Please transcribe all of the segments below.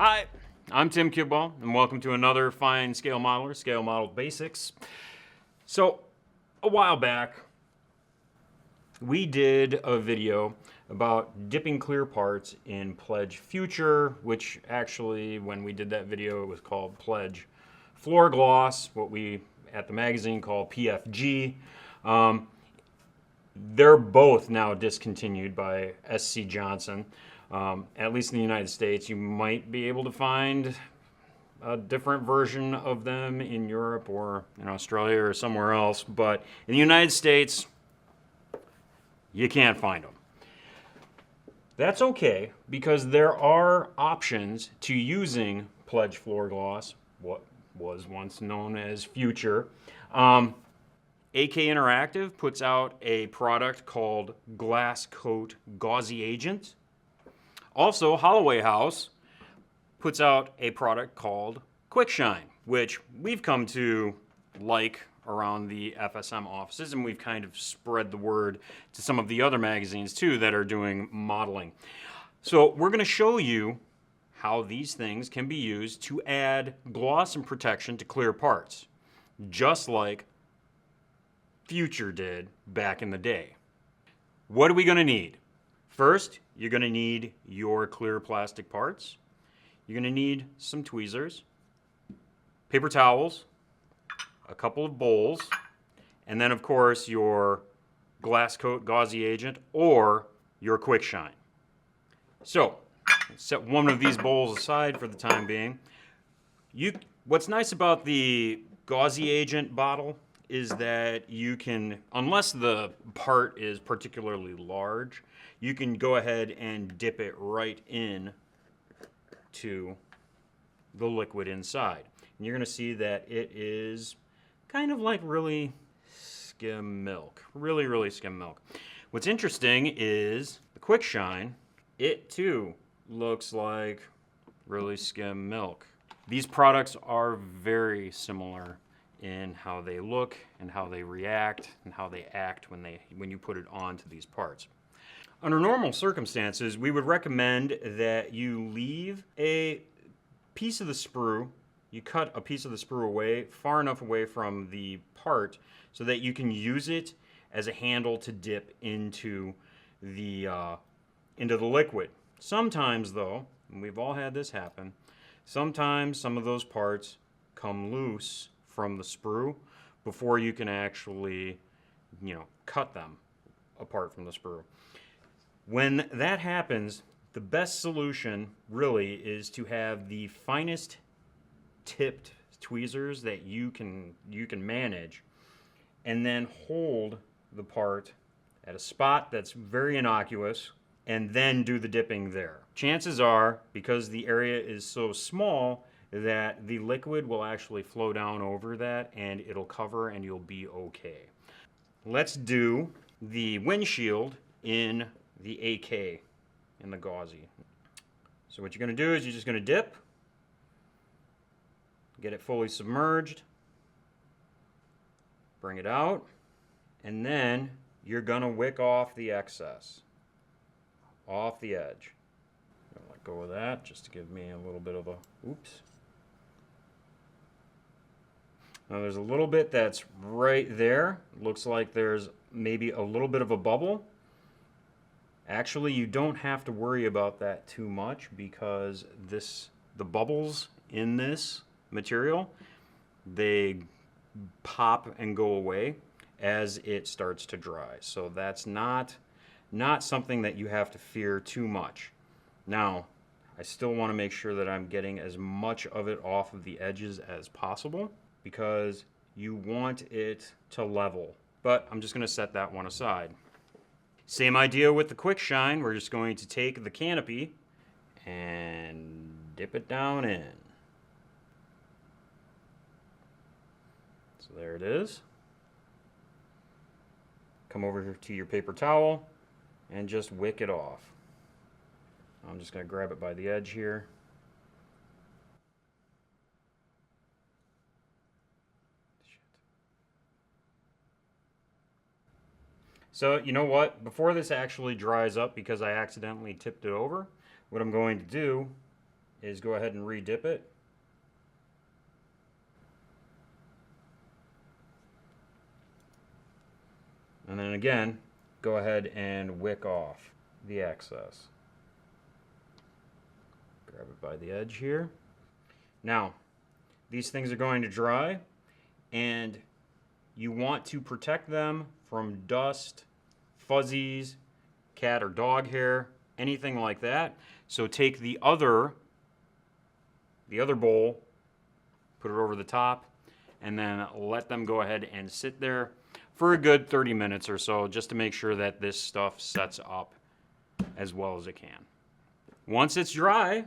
Hi, I'm Tim Kidwell, and welcome to another Finescale Modeler, Scale Model Basics. So, a while back, we did a video about dipping clear parts in Pledge Future, which actually, when we did that video, it was called Pledge Floor Gloss, what we at the magazine call PFG. They're both now discontinued by SC Johnson. At least in the United States, you might be able to find a different version of them in Europe or in Australia or somewhere else, but in the United States, you can't find them. That's okay, because there are options to using Pledge Floor Gloss, what was once known as Future. AK Interactive puts out a product called Glass Coat Gauzy Agent. Also, Holloway House puts out a product called Quick Shine, which we've come to like around the FSM offices, and we've kind of spread the word to some of the other magazines too that are doing modeling. So we're going to show you how these things can be used to add gloss and protection to clear parts, just like Future did back in the day. What are we going to need? First, you're going to need your clear plastic parts. You're going to need some tweezers, paper towels, a couple of bowls, and then of course your Glass Coat Gauzy Agent or your Quick Shine. So, set one of these bowls aside for the time being. What's nice about the Gauzy Agent bottle is that you can, unless the part is particularly large, you can go ahead and dip it right in to the liquid inside. And you're going to see that it is kind of like really skim milk. Really skim milk. What's interesting is the Quick Shine, it too looks like really skim milk. These products are very similar in how they look and how they react and how they act when you put it onto these parts. Under normal circumstances, we would recommend that you leave a piece of the sprue, you cut a piece of the sprue away, far enough away from the part so that you can use it as a handle to dip into the liquid. Sometimes though, and we've all had this happen, sometimes some of those parts come loose from the sprue before you can actually, cut them apart from the sprue. When that happens, the best solution really is to have the finest tipped tweezers that you can manage, and then hold the part at a spot that's very innocuous and then do the dipping there. Chances are, because the area is so small, that the liquid will actually flow down over that and it'll cover and you'll be okay. Let's do the windshield in the AK, in the Gauzy. So what you're going to do is you're just going to dip, get it fully submerged, bring it out, and then you're going to wick off the excess, off the edge. I'm going to let go of that just to give me a little bit of a, oops. Now there's a little bit that's right there. Looks like there's maybe a little bit of a bubble. Actually, you don't have to worry about that too much because the bubbles in this material, they pop and go away as it starts to dry. So that's not something that you have to fear too much. Now, I still want to make sure that I'm getting as much of it off of the edges as possible, because you want it to level. But I'm just going to set that one aside. Same idea with the Quick Shine. We're just going to take the canopy and dip it down in. So there it is. Come over here to your paper towel and just wick it off. I'm just going to grab it by the edge here. So you know what? Before this actually dries up, because I accidentally tipped it over, what I'm going to do is go ahead and re-dip it. And then again, go ahead and wick off the excess. Grab it by the edge here. Now, these things are going to dry, and you want to protect them from dust, fuzzies, cat or dog hair, anything like that. So take the other bowl, put it over the top, and then let them go ahead and sit there for a good 30 minutes or so, just to make sure that this stuff sets up as well as it can. Once it's dry,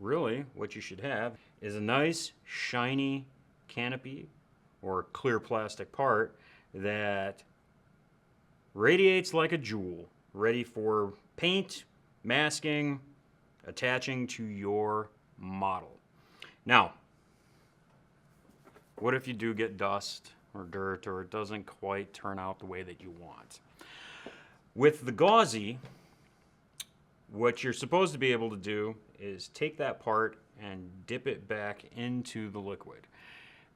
really what you should have is a nice shiny canopy or clear plastic part that radiates like a jewel, ready for paint, masking, attaching to your model. Now, what if you do get dust or dirt, or it doesn't quite turn out the way that you want? With the Gauzy, what you're supposed to be able to do is take that part and dip it back into the liquid,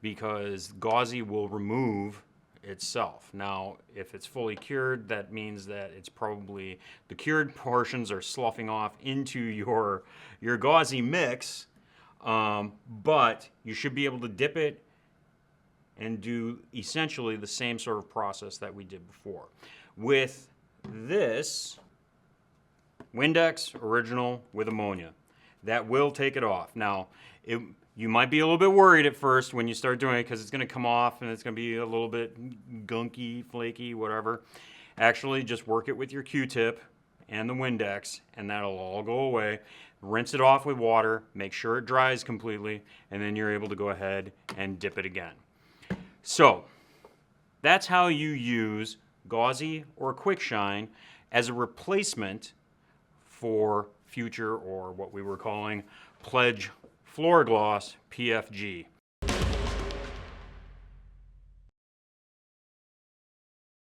because Gauzy will remove itself. Now, if it's fully cured, that means that it's probably the cured portions are sloughing off into your Gauzy mix, but you should be able to dip it and do essentially the same sort of process that we did before. With this Windex original with ammonia, that will take it off. Now, you might be a little bit worried at first when you start doing it, because it's going to come off and it's going to be a little bit gunky, flaky, whatever. Actually, just work it with your Q-tip and the Windex, and that'll all go away. Rinse it off with water, make sure it dries completely, and then you're able to go ahead and dip it again. So, that's how you use Gauzy or Quick Shine as a replacement for future, or what we were calling Pledge Floor Gloss PFG.